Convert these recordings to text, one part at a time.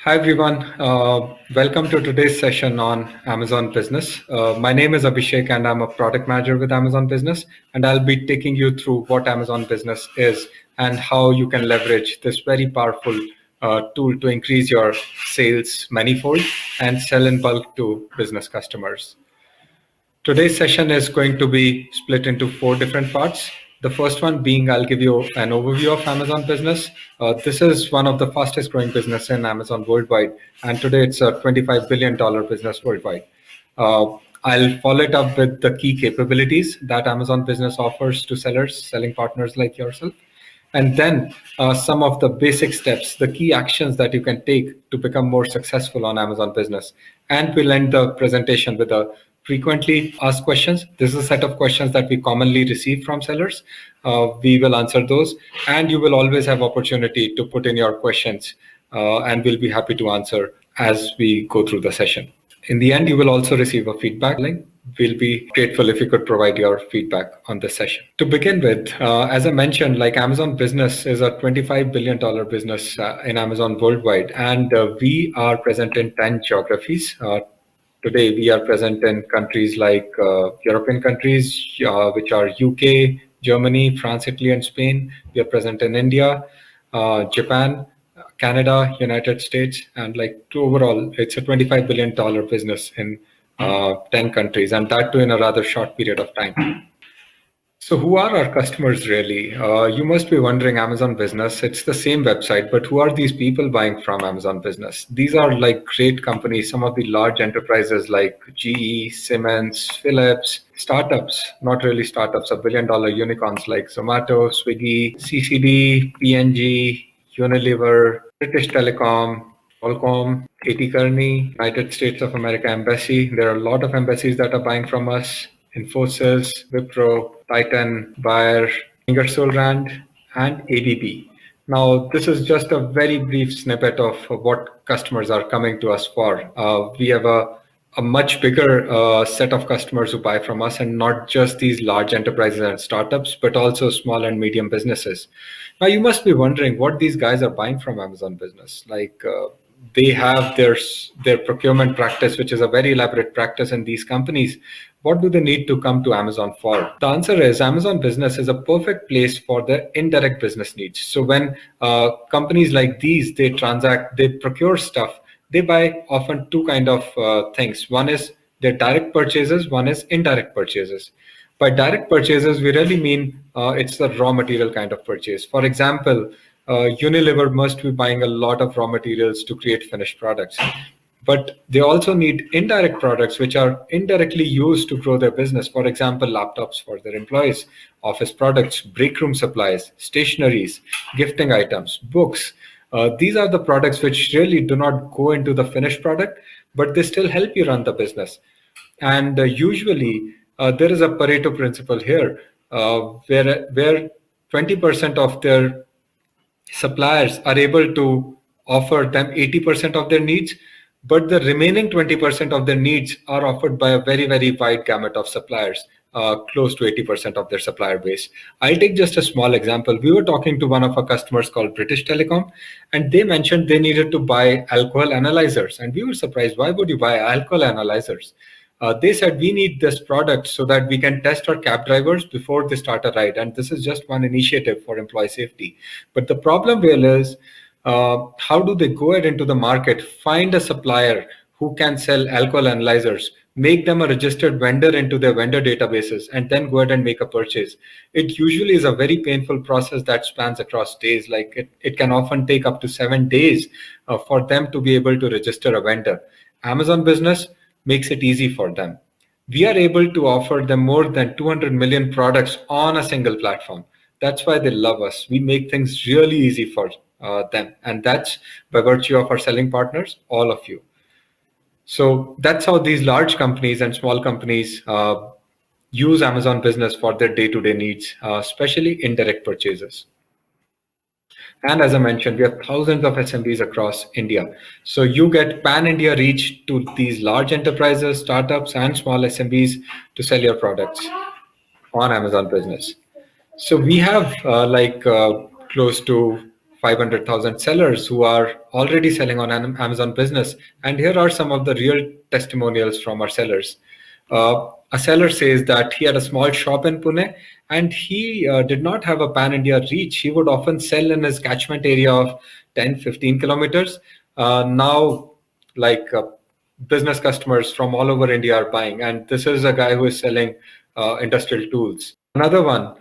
Hi everyone, welcome to today's session on Amazon Business. My name is Abhishek and I'm a product manager with Amazon Business, and I'll be taking you through what Amazon Business is and how you can leverage this very powerful tool to increase your sales manifold and sell in bulk to business customers. Today's session is going to be split into 4 different parts. The first one being I'll give you an overview of Amazon Business. This is one of the fastest growing business in Amazon worldwide, and today it's a $25 billion business worldwide. I'll follow it up with the key capabilities that Amazon Business offers to sellers, selling partners like yourself. And then some of the basic steps, the key actions that you can take to become more successful on Amazon Business. And we'll end the presentation with a frequently asked questions. This is a set of questions that we commonly receive from sellers. We will answer those, and you will always have opportunity to put in your questions, and we'll be happy to answer as we go through the session. In the end, you will also receive a feedback link. We'll be grateful if you could provide your feedback on this session. To begin with, as I mentioned, like Amazon Business is a $25 billion business in Amazon worldwide, and we are present in 10 geographies. Today, we are present in countries like European countries, which are UK, Germany, France, Italy, and Spain. We are present in India, Japan, Canada, United States, and overall, it's a $25 billion business in 10 countries, and that too in a rather short period of time. So who are our customers really? You must be wondering, Amazon Business, it's the same website, but who are these people buying from Amazon Business? These are like great companies, some of the large enterprises like GE, Siemens, Philips, startups, not really startups, $1 billion unicorns like Zomato, Swiggy, CCD, P&G, Unilever, British Telecom, Qualcomm, A.T. Kearney, United States of America Embassy. There are a lot of embassies that are buying from us. Infosys, Wipro, Titan, Bayer, Ingersoll Rand, and ABB. Now, this is just a very brief snippet of what customers are coming to us for. We have a much bigger set of customers who buy from us, and not just these large enterprises and startups, but also small and medium businesses. Now, you must be wondering what these guys are buying from Amazon Business. They have their procurement practice, which is a very elaborate practice in these companies. What do they need to come to Amazon for? The answer is Amazon Business is a perfect place for their indirect business needs. So when companies like these, they transact, they procure stuff, they buy often two kind of things. One is their direct purchases, one is indirect purchases. By direct purchases, we really mean it's the raw material kind of purchase. For example, Unilever must be buying a lot of raw materials to create finished products. But they also need indirect products which are indirectly used to grow their business. For example, laptops for their employees, office products, break room supplies, stationeries, gifting items, books. These are the products which really do not go into the finished product, but they still help you run the business. And usually there is a Pareto principle here, where 20% of their suppliers are able to offer them 80% of their needs, but the remaining 20% of their needs are offered by a very, very wide gamut of suppliers, close to 80% of their supplier base. I'll take just a small example. We were talking to one of our customers called British Telecom, and they mentioned they needed to buy alcohol analyzers. And we were surprised, why would you buy alcohol analyzers? They said, we need this product so that we can test our cab drivers before they start a ride. And this is just one initiative for employee safety. But the problem really is, how do they go ahead into the market, find a supplier who can sell alcohol analyzers, make them a registered vendor into their vendor databases, and then go ahead and make a purchase? It usually is a very painful process that spans across days. Like it can often take up to 7 days for them to be able to register a vendor. Amazon Business makes it easy for them. We are able to offer them more than 200 million products on a single platform. That's why they love us. We make things really easy for them. And that's by virtue of our selling partners, all of you. So that's how these large companies and small companies use Amazon Business for their day-to-day needs, especially indirect purchases. And as I mentioned, we have thousands of SMBs across India. So you get pan-India reach to these large enterprises, startups, and small SMBs to sell your products on Amazon Business. So we have close to 500,000 sellers who are already selling on Amazon Business. And here are some of the real testimonials from our sellers. A seller says that he had a small shop in Pune and he did not have a pan India reach. He would often sell in his catchment area of 10, 15 kilometers. Now, like business customers from all over India are buying. And this is a guy who is selling industrial tools. Another one,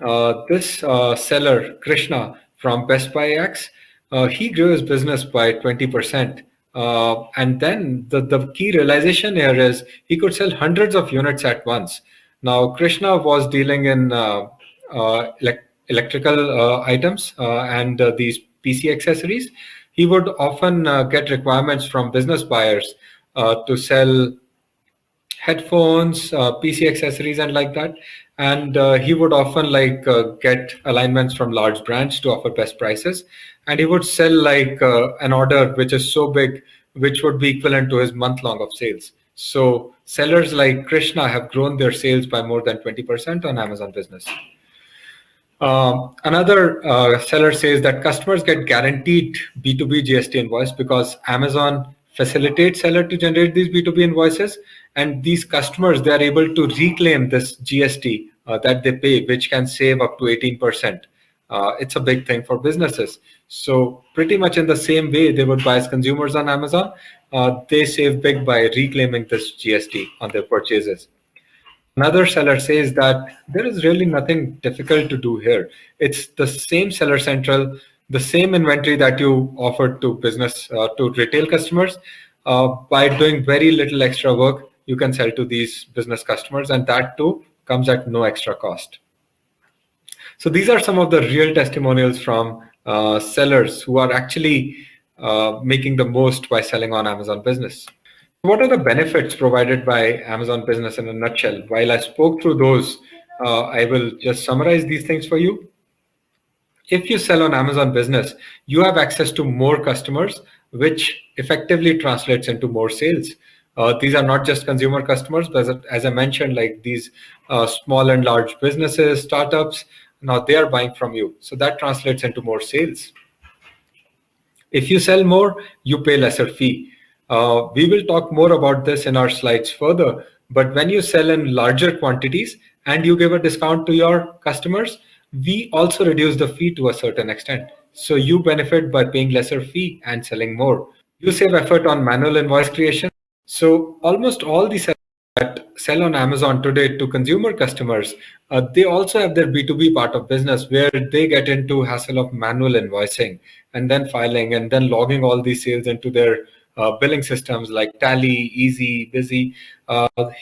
this seller, Krishna from Best Buy X, he grew his business by 20%. And then the key realization here is he could sell hundreds of units at once. Now, Krishna was dealing in electrical items and these PC accessories. He would often get requirements from business buyers to sell headphones, PC accessories, and like that. And he would often get alignments from large brands to offer best prices. And he would sell an order which is so big, which would be equivalent to his month long of sales. So sellers like Krishna have grown their sales by more than 20% on Amazon Business. Another seller says that customers get guaranteed B2B GST invoice because Amazon facilitates seller to generate these B2B invoices, and these customers, they are able to reclaim this GST that they pay, which can save up to 18%. It's a big thing for businesses. So pretty much in the same way they would buy as consumers on Amazon, they save big by reclaiming this GST on their purchases. Another seller says that there is really nothing difficult to do here. It's the same seller central, the same inventory that you offered to business, to retail customers. By doing very little extra work, you can sell to these business customers, and that too comes at no extra cost. So these are some of the real testimonials from sellers who are actually making the most by selling on Amazon Business. What are the benefits provided by Amazon Business in a nutshell? While I spoke through those, I will just summarize these things for you. If you sell on Amazon Business, you have access to more customers, which effectively translates into more sales. These are not just consumer customers, but as I mentioned, like these small and large businesses, startups, now they are buying from you. So that translates into more sales. If you sell more, you pay lesser fee. We will talk more about this in our slides further, but when you sell in larger quantities and you give a discount to your customers, we also reduce the fee to a certain extent. So you benefit by paying lesser fee and selling more. You save effort on manual invoice creation. So almost all the sellers that sell on Amazon today to consumer customers, they also have their B2B part of business where they get into hassle of manual invoicing and then filing and then logging all these sales into their billing systems like Tally, Easy, Busy.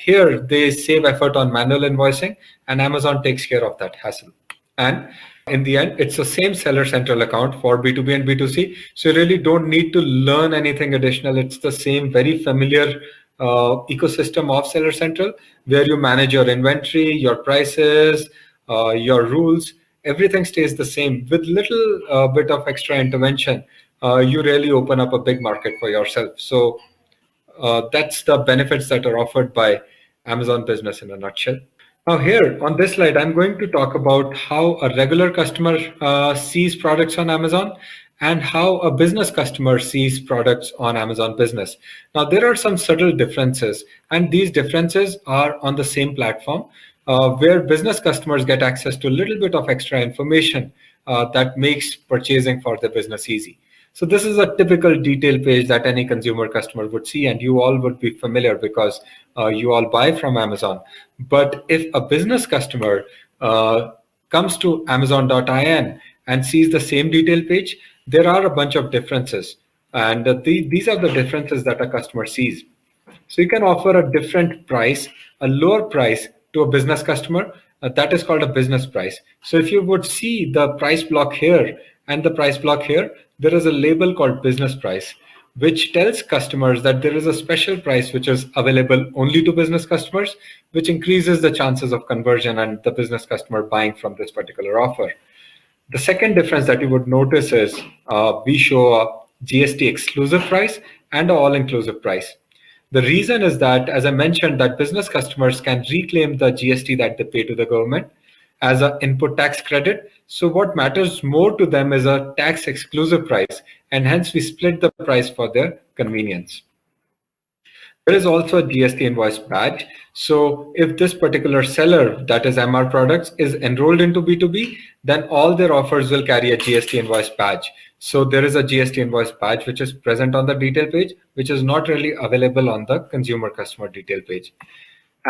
Here, they save effort on manual invoicing, and Amazon takes care of that hassle. And in the end, it's the same seller central account for B2B and B2C. So you really don't need to learn anything additional. It's the same very familiar ecosystem of Seller Central, where you manage your inventory, your prices, your rules. Everything stays the same. With little bit of extra intervention, you really open up a big market for yourself. So that's the benefits that are offered by Amazon Business in a nutshell. Now here on this slide, I'm going to talk about how a regular customer sees products on Amazon and how a business customer sees products on Amazon Business. Now there are some subtle differences, and these differences are on the same platform where business customers get access to a little bit of extra information that makes purchasing for the business easy. So this is a typical detail page that any consumer customer would see, and you all would be familiar because you all buy from Amazon. But if a business customer comes to Amazon.in and sees the same detail page, there are a bunch of differences. And these are the differences that a customer sees. So you can offer a different price, a lower price to a business customer. That is called a business price. So if you would see the price block here and the price block here, there is a label called business price, which tells customers that there is a special price which is available only to business customers, which increases the chances of conversion and the business customer buying from this particular offer. The second difference that you would notice is we show a GST exclusive price and an all-inclusive price. The reason is that, as I mentioned, that business customers can reclaim the GST that they pay to the government. as an input tax credit. So what matters more to them is a tax exclusive price, and hence we split the price for their convenience. There is also a GST invoice badge. So if this particular seller, that is MR Products, is enrolled into B2B, then all their offers will carry a GST invoice badge. So there is a GST invoice badge which is present on the detail page, which is not really available on the consumer customer detail page.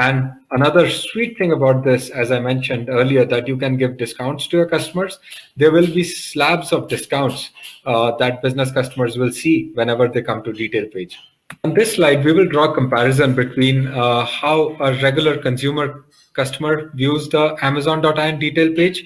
And another sweet thing about this, as I mentioned earlier, that you can give discounts to your customers. There will be slabs of discounts that business customers will see whenever they come to detail page. On this slide, we will draw a comparison between how a regular consumer customer views the Amazon.in detail page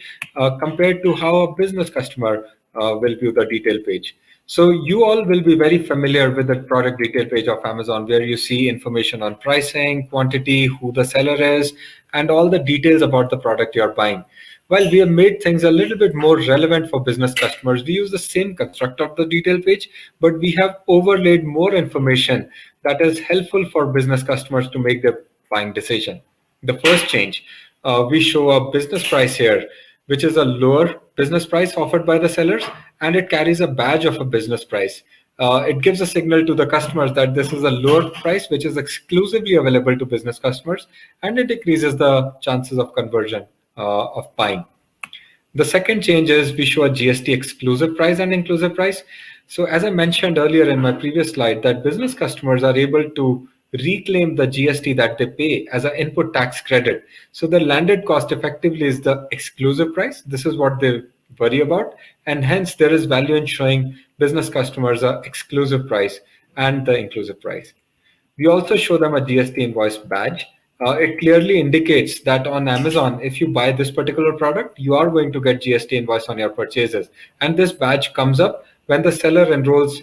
compared to how a business customer will view the detail page. So you all will be very familiar with the product detail page of Amazon, where you see information on pricing, quantity, who the seller is, and all the details about the product you're buying. While we have made things a little bit more relevant for business customers, we use the same construct of the detail page, but we have overlaid more information that is helpful for business customers to make their buying decision. The first change, we show a business price here, which is a lower business price offered by the sellers, and it carries a badge of a business price. It gives a signal to the customers that this is a lower price, which is exclusively available to business customers, and it decreases the chances of conversion of buying. The second change is we show a GST exclusive price and inclusive price. So as I mentioned earlier in my previous slide, that business customers are able to reclaim the GST that they pay as an input tax credit. So the landed cost effectively is the exclusive price. This is what they worry about. And hence there is value in showing business customers an exclusive price and the inclusive price. We also show them a GST invoice badge. It clearly indicates that on Amazon, if you buy this particular product, you are going to get GST invoice on your purchases. And this badge comes up when the seller enrolls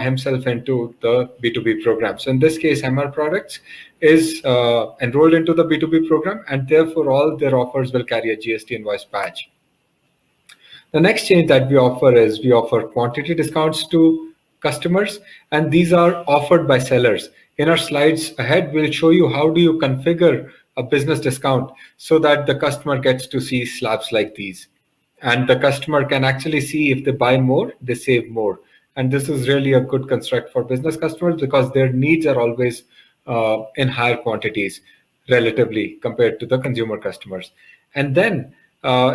himself into the B2B program. So in this case, MR Products is enrolled into the B2B program, and therefore all their offers will carry a GST invoice badge. The next change that we offer is we offer quantity discounts to customers, and these are offered by sellers. In our slides ahead, we'll show you how do you configure a business discount so that the customer gets to see slabs like these. And the customer can actually see if they buy more, they save more. And this is really a good construct for business customers because their needs are always in higher quantities relatively compared to the consumer customers. And then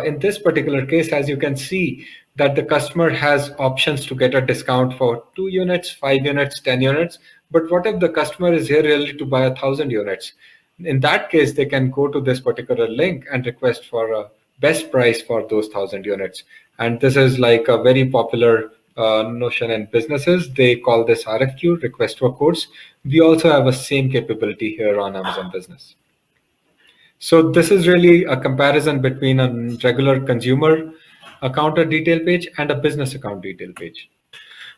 in this particular case, as you can see, that the customer has options to get a discount for 2 units, 5 units, 10 units. But what if the customer is here really to buy 1,000 units? In that case, they can go to this particular link and request for a best price for those 1,000 units. And this is like a very popular notion in businesses. They call this RFQ, request for quotes. We also have a same capability here on Amazon Business. So this is really a comparison between a regular consumer account or detail page and a business account detail page.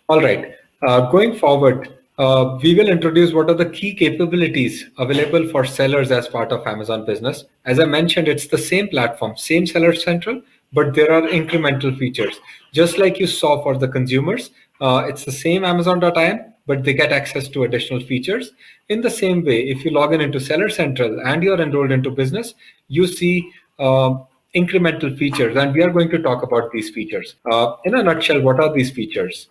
All right, going forward, we will introduce what are the key capabilities available for sellers as part of Amazon Business. As I mentioned, it's the same platform, same Seller Central, but there are incremental features. Just like you saw for the consumers, it's the same Amazon.in, but they get access to additional features. In the same way, if you log in into Seller Central and you're enrolled into business, you see incremental features, and we are going to talk about these features. In a nutshell, what are these features?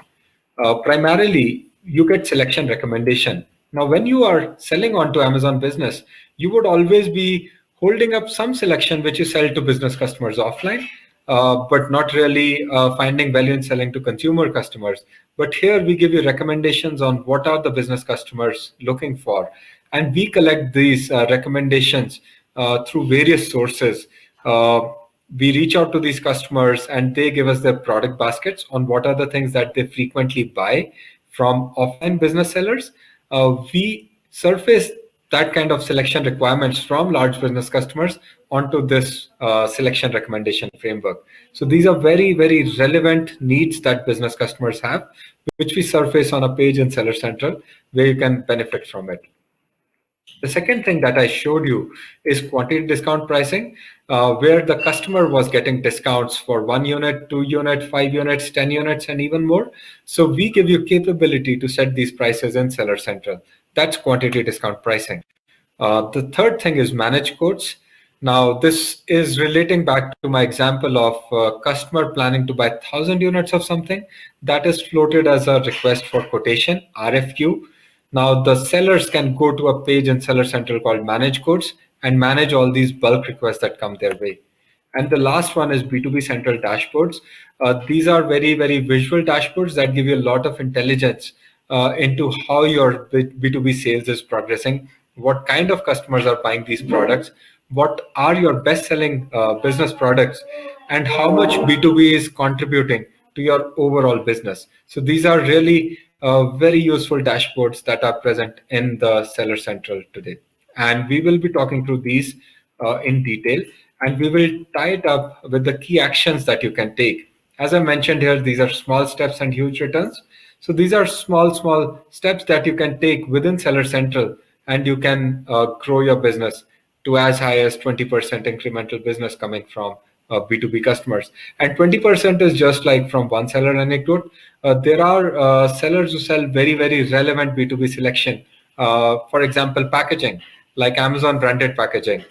Primarily, you get selection recommendation. Now, when you are selling onto Amazon Business, you would always be holding up some selection which you sell to business customers offline, but not really finding value in selling to consumer customers. But here we give you recommendations on what are the business customers looking for. And we collect these recommendations through various sources. We reach out to these customers and they give us their product baskets on what are the things that they frequently buy from offline business sellers. We surface that kind of selection requirements from large business customers onto this selection recommendation framework. So these are very, very relevant needs that business customers have, which we surface on a page in Seller Central where you can benefit from it. The second thing that I showed you is quantity discount pricing, where the customer was getting discounts for 1 unit, 2 units, 5 units, 10 units, and even more. So we give you capability to set these prices in Seller Central. That's quantity discount pricing. The third thing is manage quotes. Now, this is relating back to my example of a customer planning to buy 1,000 units of something that is floated as a request for quotation, RFQ. Now, the sellers can go to a page in Seller Central called Manage Quotes and manage all these bulk requests that come their way. And the last one is B2B Central dashboards. These are very, very visual dashboards that give you a lot of intelligence into how your B2B sales is progressing, what kind of customers are buying these products, what are your best selling business products, and how much B2B is contributing to your overall business. So these are really very useful dashboards that are present in the Seller Central today. And we will be talking through these in detail, and we will tie it up with the key actions that you can take. As I mentioned here, these are small steps and huge returns. So these are small steps that you can take within Seller Central, and you can grow your business to as high as 20% incremental business coming from B2B customers. And 20% is just like from one seller anecdote. There are sellers who sell very, very relevant B2B selection. For example, packaging, like Amazon branded packaging.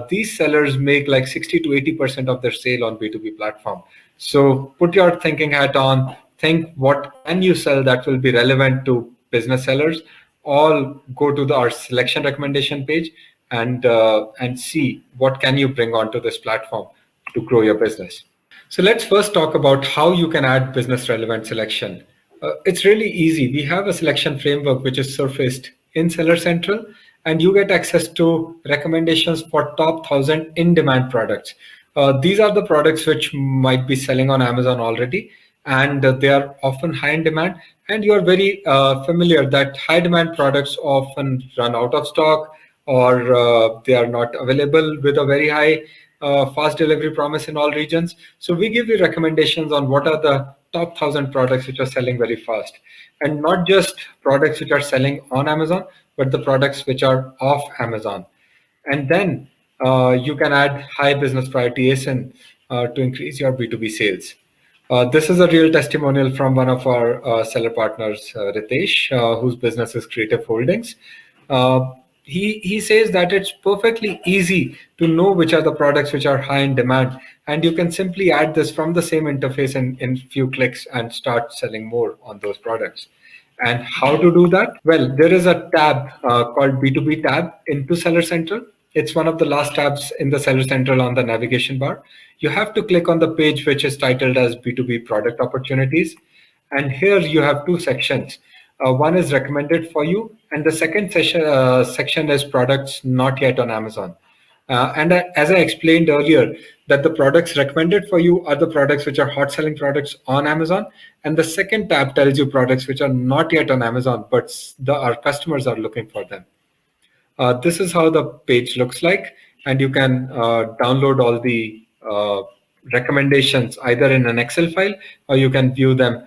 These sellers make like 60 to 80% of their sale on B2B platform. So put your thinking hat on, think what can you sell that will be relevant to business sellers. All go to our selection recommendation page and see what can you bring onto this platform to grow your business. So let's first talk about how you can add business relevant selection. It's really easy. We have a selection framework which is surfaced in Seller Central, and you get access to recommendations for top 1,000 in-demand products. These are the products which might be selling on Amazon already, and they are often high in demand. And you are very familiar that high demand products often run out of stock, or they are not available with a very high fast delivery promise in all regions. So we give you recommendations on what are the top 1,000 products which are selling very fast, and not just products which are selling on Amazon, but the products which are off Amazon. And then you can add high business priority ASIN to increase your B2B sales. This is a real testimonial from one of our seller partners, Ritesh, whose business is Creative Holdings. Uh, he says that it's perfectly easy to know which are the products which are high in demand, and you can simply add this from the same interface in few clicks and start selling more on those products. And how to do that? Well, there is a tab called B2B tab into Seller Central. It's one of the last tabs in the Seller Central on the navigation bar. You have to click on the page which is titled as B2B product opportunities. And here you have two sections. One is recommended for you, and the second section is products not yet on Amazon. As I explained earlier, that the products recommended for you are the products which are hot selling products on Amazon. And the second tab tells you products which are not yet on Amazon, but our customers are looking for them. This is how the page looks like, and you can download all the recommendations either in an Excel file, or you can view them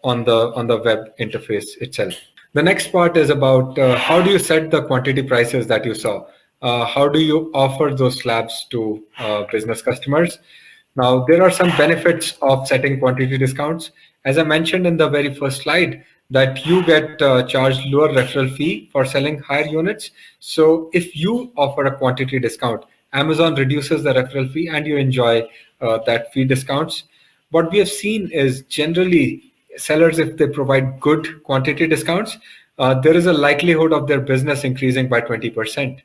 on the web interface itself. The next part is about how do you set the quantity prices that you saw? How do you offer those slabs to business customers? Now, there are some benefits of setting quantity discounts. As I mentioned in the very first slide, that you get charged lower referral fee for selling higher units. So if you offer a quantity discount, Amazon reduces the referral fee and you enjoy that fee discounts. What we have seen is generally sellers, if they provide good quantity discounts, there is a likelihood of their business increasing by 20%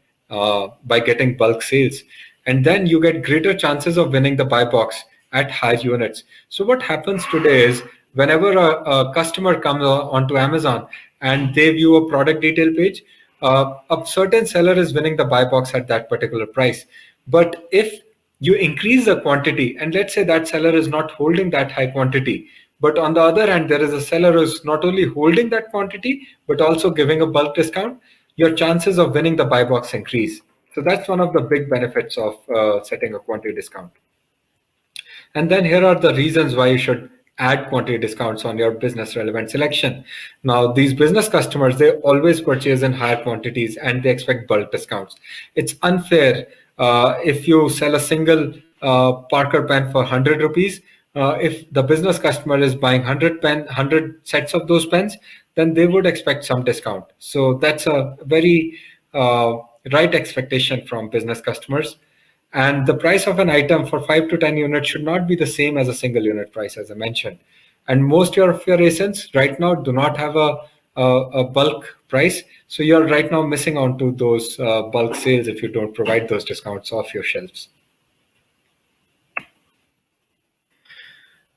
by getting bulk sales. And then you get greater chances of winning the buy box at high units. So what happens today is whenever a customer comes onto Amazon and they view a product detail page, a certain seller is winning the buy box at that particular price. But if you increase the quantity, and let's say that seller is not holding that high quantity, but on the other hand, there is a seller who's not only holding that quantity, but also giving a bulk discount, your chances of winning the buy box increase. So that's one of the big benefits of setting a quantity discount. And then here are the reasons why you should add quantity discounts on your business relevant selection. Now, these business customers, they always purchase in higher quantities and they expect bulk discounts. It's unfair if you sell a single Parker pen for 100 rupees. If the business customer is buying 100 sets of those pens, then they would expect some discount. So that's a very right expectation from business customers. And the price of an item for 5 to 10 units should not be the same as a single unit price, as I mentioned. And most of your ASINs right now do not have a bulk price. So you're right now missing out to those bulk sales if you don't provide those discounts off your shelves.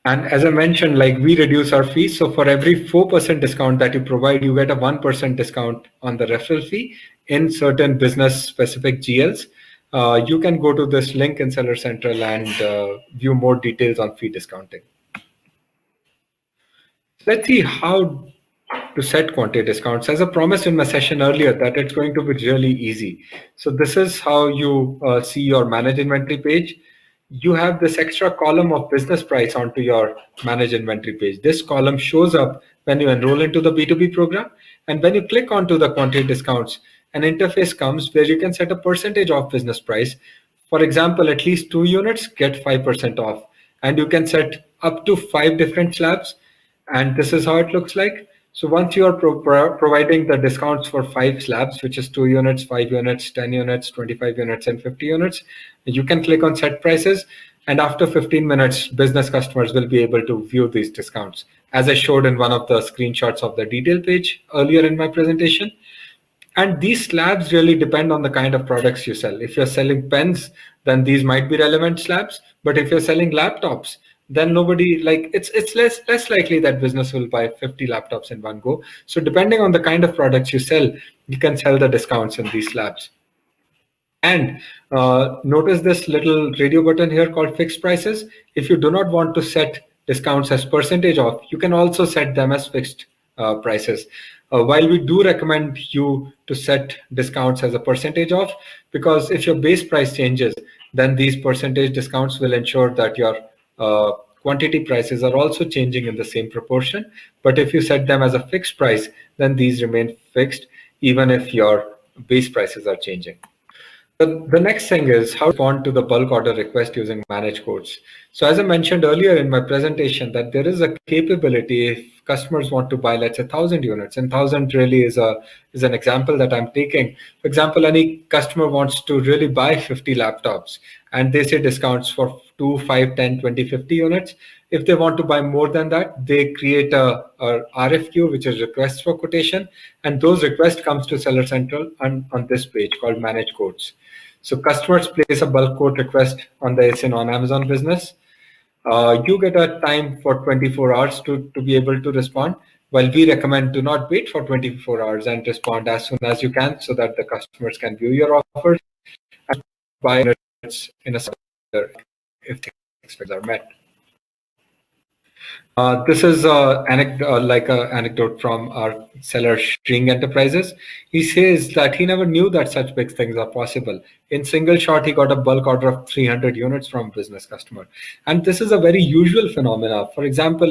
And as I mentioned, like we reduce our fees. So for every 4% discount that you provide, you get a 1% discount on the referral fee in certain business specific GLs. You can go to this link in Seller Central and view more details on fee discounting. Let's see how to set quantity discounts. As I promised in my session earlier that it's going to be really easy. So this is how you see your manage inventory page. You have this extra column of business price onto your manage inventory page. This column shows up when you enroll into the B2B program. And when you click onto the quantity discounts, an interface comes where you can set a percentage off business price. For example, at least 2 units get 5% off. And you can set up to 5 different slabs. And this is how it looks like. So once you are providing the discounts for 5 slabs, which is 2 units, 5 units, 10 units, 25 units, and 50 units, you can click on set prices. And after 15 minutes, business customers will be able to view these discounts. As I showed in one of the screenshots of the detail page earlier in my presentation. And these slabs really depend on the kind of products you sell. If you're selling pens, then these might be relevant slabs. But if you're selling laptops, then nobody it's less likely that business will buy 50 laptops in one go. So depending on the kind of products you sell, you can sell the discounts in these slabs. And notice this little radio button here called fixed prices. If you do not want to set discounts as percentage off, you can also set them as fixed prices. While we do recommend you to set discounts as a percentage off, because if your base price changes, then these percentage discounts will ensure that your quantity prices are also changing in the same proportion. But if you set them as a fixed price, then these remain fixed even if your base prices are changing. The next thing is how to respond to the bulk order request using managed quotes. So as I mentioned earlier in my presentation, that there is a capability if customers want to buy, let's say 1,000 units, and 1,000 really is an example that I'm taking. For example, any customer wants to really buy 50 laptops and they say discounts for 2, 5, 10, 20, 50 units. If they want to buy more than that, they create a RFQ, which is request for quotation, and those requests comes to Seller Central on this page called Manage Quotes. So customers place a bulk quote request on the ASIN on Amazon Business. You get a time for 24 hours to be able to respond. While we recommend do not wait for 24 hours and respond as soon as you can so that the customers can view your offers and buy units in a if the expectations are met. This is an anecdote from our seller String Enterprises. He says that he never knew that such big things are possible. In single shot, he got a bulk order of 300 units from a business customer. And this is a very usual phenomena. For example,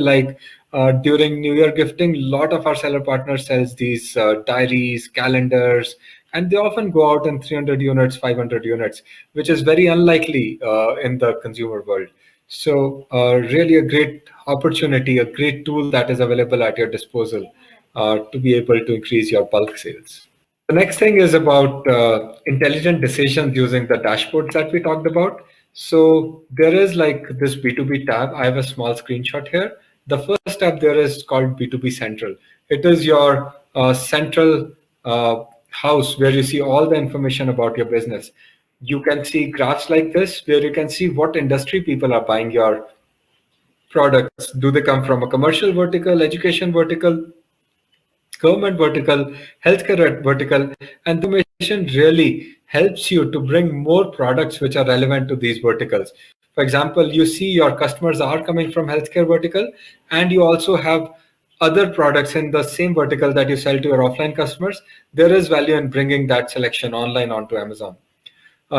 during New Year gifting, a lot of our seller partners sells these diaries, calendars, and they often go out in 300 units, 500 units, which is very unlikely in the consumer world. So really a great opportunity, a great tool that is available at your disposal to be able to increase your bulk sales. The next thing is about intelligent decisions using the dashboards that we talked about. So there is like this B2B tab. I have a small screenshot here. The first tab there is called B2B Central. It is your central house where you see all the information about your business. You can see graphs like this where you can see what industry people are buying your products. Do they come from a commercial vertical, education vertical, government vertical, healthcare vertical? And the information really helps you to bring more products which are relevant to these verticals. For example, you see your customers are coming from healthcare vertical, and you also have other products in the same vertical that you sell to your offline customers. There is value in bringing that selection online onto Amazon.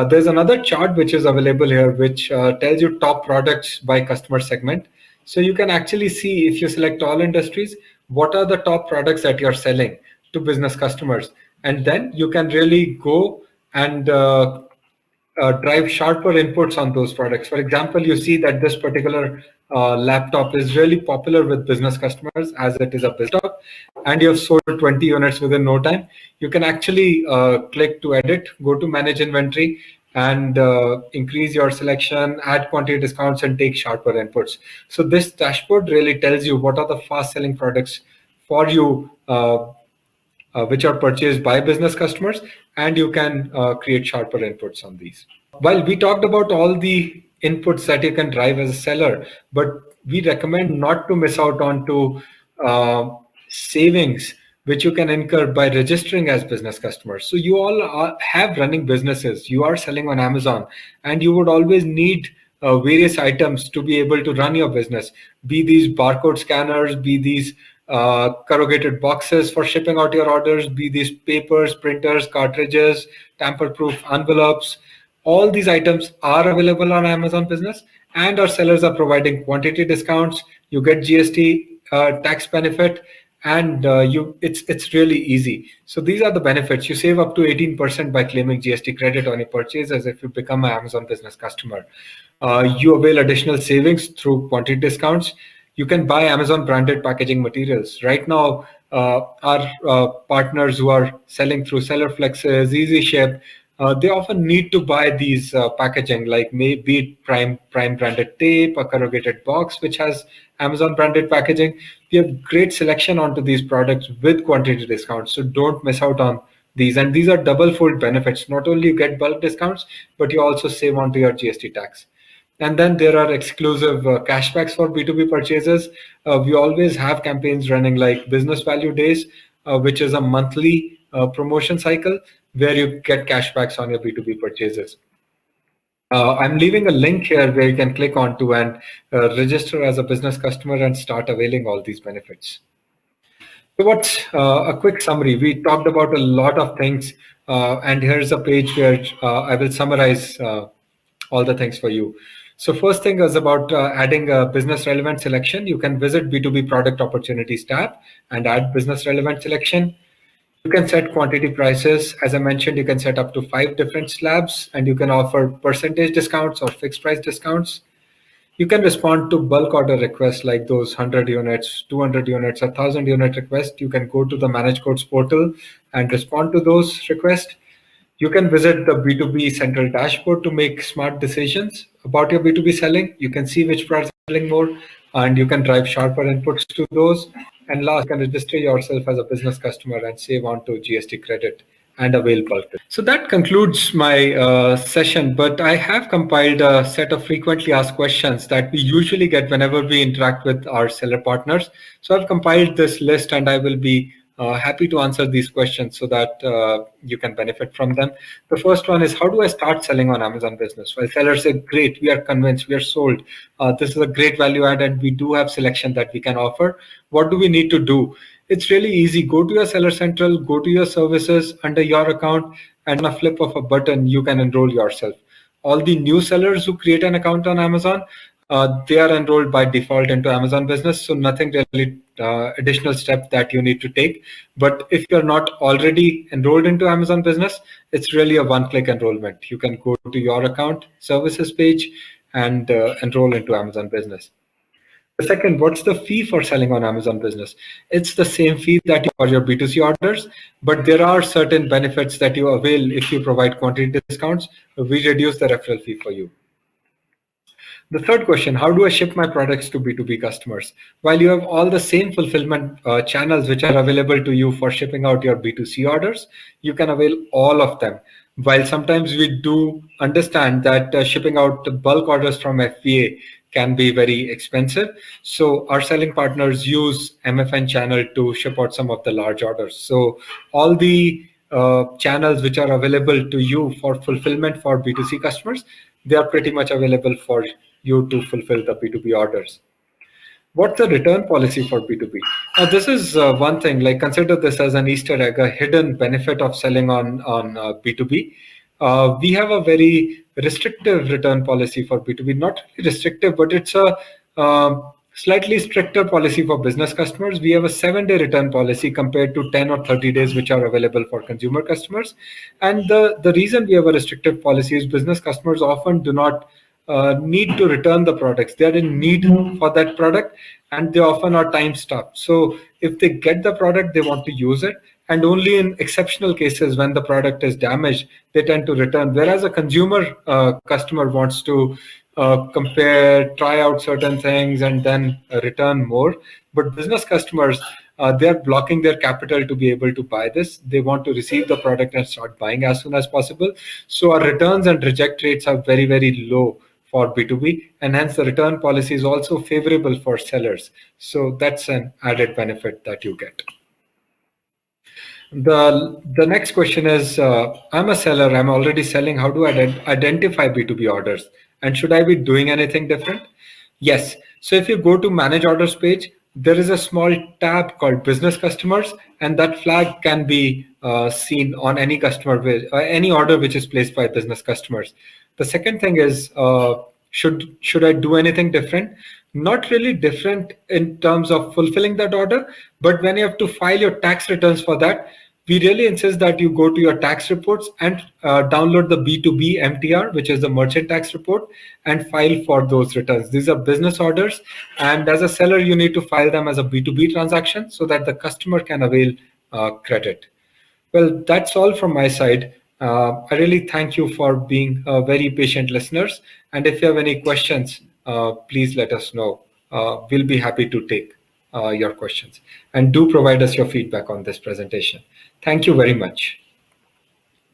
There's another chart which is available here, which tells you top products by customer segment. So you can actually see if you select all industries, what are the top products that you're selling to business customers. And then you can really go and drive sharper inputs on those products. For example, you see that this particular laptop is really popular with business customers as it is a business laptop, and you have sold 20 units within no time, you can actually click to edit, go to manage inventory, and increase your selection, add quantity discounts, and take sharper inputs. So this dashboard really tells you what are the fast selling products for you, which are purchased by business customers, and you can create sharper inputs on these. While we talked about all the inputs that you can drive as a seller, but we recommend not to miss out on to savings which you can incur by registering as business customers. So you all have running businesses, you are selling on Amazon, and you would always need various items to be able to run your business, be these barcode scanners, be these corrugated boxes for shipping out your orders, be these papers, printers, cartridges, tamper-proof envelopes. All these items are available on Amazon Business, and our sellers are providing quantity discounts. You get GST tax benefit, and it's really easy. So these are the benefits. You save up to 18% by claiming GST credit on your purchases if you become an Amazon Business customer. You avail additional savings through quantity discounts. You can buy Amazon branded packaging materials. Right now, our partners who are selling through Seller Flexes, Easy Ship, they often need to buy these packaging, like maybe it Prime branded tape, a corrugated box which has Amazon branded packaging. We have great selection onto these products with quantity discounts, so don't miss out on these. And these are double fold benefits. Not only you get bulk discounts, but you also save onto your GST tax. And then there are exclusive cashbacks for B2B purchases. We always have campaigns running like Business Value Days, which is a monthly promotion cycle where you get cashbacks on your B2B purchases. I'm leaving a link here where you can click onto and register as a business customer and start availing all these benefits. So what's a quick summary? We talked about a lot of things, and here's a page where I will summarize all the things for you. So first thing is about adding a business relevant selection. You can visit B2B product opportunities tab and add business relevant selection. You can set quantity prices. As I mentioned, you can set up to 5 different slabs, and you can offer percentage discounts or fixed price discounts. You can respond to bulk order requests like those 100 units, 200 units, 1,000 unit requests. You can go to the Manage Quotes portal and respond to those requests. You can visit the B2B central dashboard to make smart decisions about your B2B selling. You can see which products are selling more, and you can drive sharper inputs to those. And last, you can register yourself as a business customer and save on to GST credit and avail bulk. So that concludes my session, but I have compiled a set of frequently asked questions that we usually get whenever we interact with our seller partners. So I've compiled this list, and I will be happy to answer these questions so that you can benefit from them. The first one is, how do I start selling on Amazon Business? Well, sellers say, great, we are convinced, we are sold. This is a great value add, and we do have selection that we can offer. What do we need to do? It's really easy. Go to your Seller Central, go to your services under your account, and on a flip of a button, you can enroll yourself. All the new sellers who create an account on Amazon, they are enrolled by default into Amazon Business, so nothing really additional step that you need to take. But if you're not already enrolled into Amazon Business, it's really a one-click enrollment. You can go to your account services page and enroll into Amazon Business. The second, what's the fee for selling on Amazon Business? It's the same fee that you for your B2C orders, but there are certain benefits that you avail if you provide quantity discounts. We reduce the referral fee for you. The third question, how do I ship my products to B2B customers? While you have all the same fulfillment channels which are available to you for shipping out your B2C orders, you can avail all of them. While sometimes we do understand that shipping out bulk orders from FBA can be very expensive, so our selling partners use MFN channel to ship out some of the large orders. So all the channels which are available to you for fulfillment for B2C customers, they are pretty much available for you to fulfill the B2B orders. What's the return policy for B2B? Now, this is one thing, like consider this as an Easter egg, a hidden benefit of selling on B2B. We have a very restrictive return policy for B2B, not really restrictive, but it's a slightly stricter policy for business customers. We have a 7-day return policy compared to 10 or 30 days, which are available for consumer customers. And the reason we have a restrictive policy is business customers often do not need to return the products. They are in need for that product, and they often are time stuffed. So if they get the product, they want to use it, and only in exceptional cases when the product is damaged, they tend to return. Whereas a consumer customer wants to compare, try out certain things, and then return more. But business customers, they're blocking their capital to be able to buy this. They want to receive the product and start buying as soon as possible. So our returns and reject rates are very, very low for B2B, and hence the return policy is also favorable for sellers. So that's an added benefit that you get. The next question is, I'm a seller, I'm already selling. How do I identify B2B orders? And should I be doing anything different? Yes. So if you go to manage orders page, there is a small tab called business customers, and that flag can be seen on any customer, any order which is placed by business customers. The second thing is, should I do anything different? Not really different in terms of fulfilling that order, but when you have to file your tax returns for that, we really insist that you go to your tax reports and download the B2B MTR, which is the merchant tax report, and file for those returns. These are business orders, and as a seller, you need to file them as a B2B transaction so that the customer can avail credit. Well, that's all from my side. I really thank you for being very patient listeners. And if you have any questions, please let us know. We'll be happy to take your questions. And do provide us your feedback on this presentation. Thank you very much.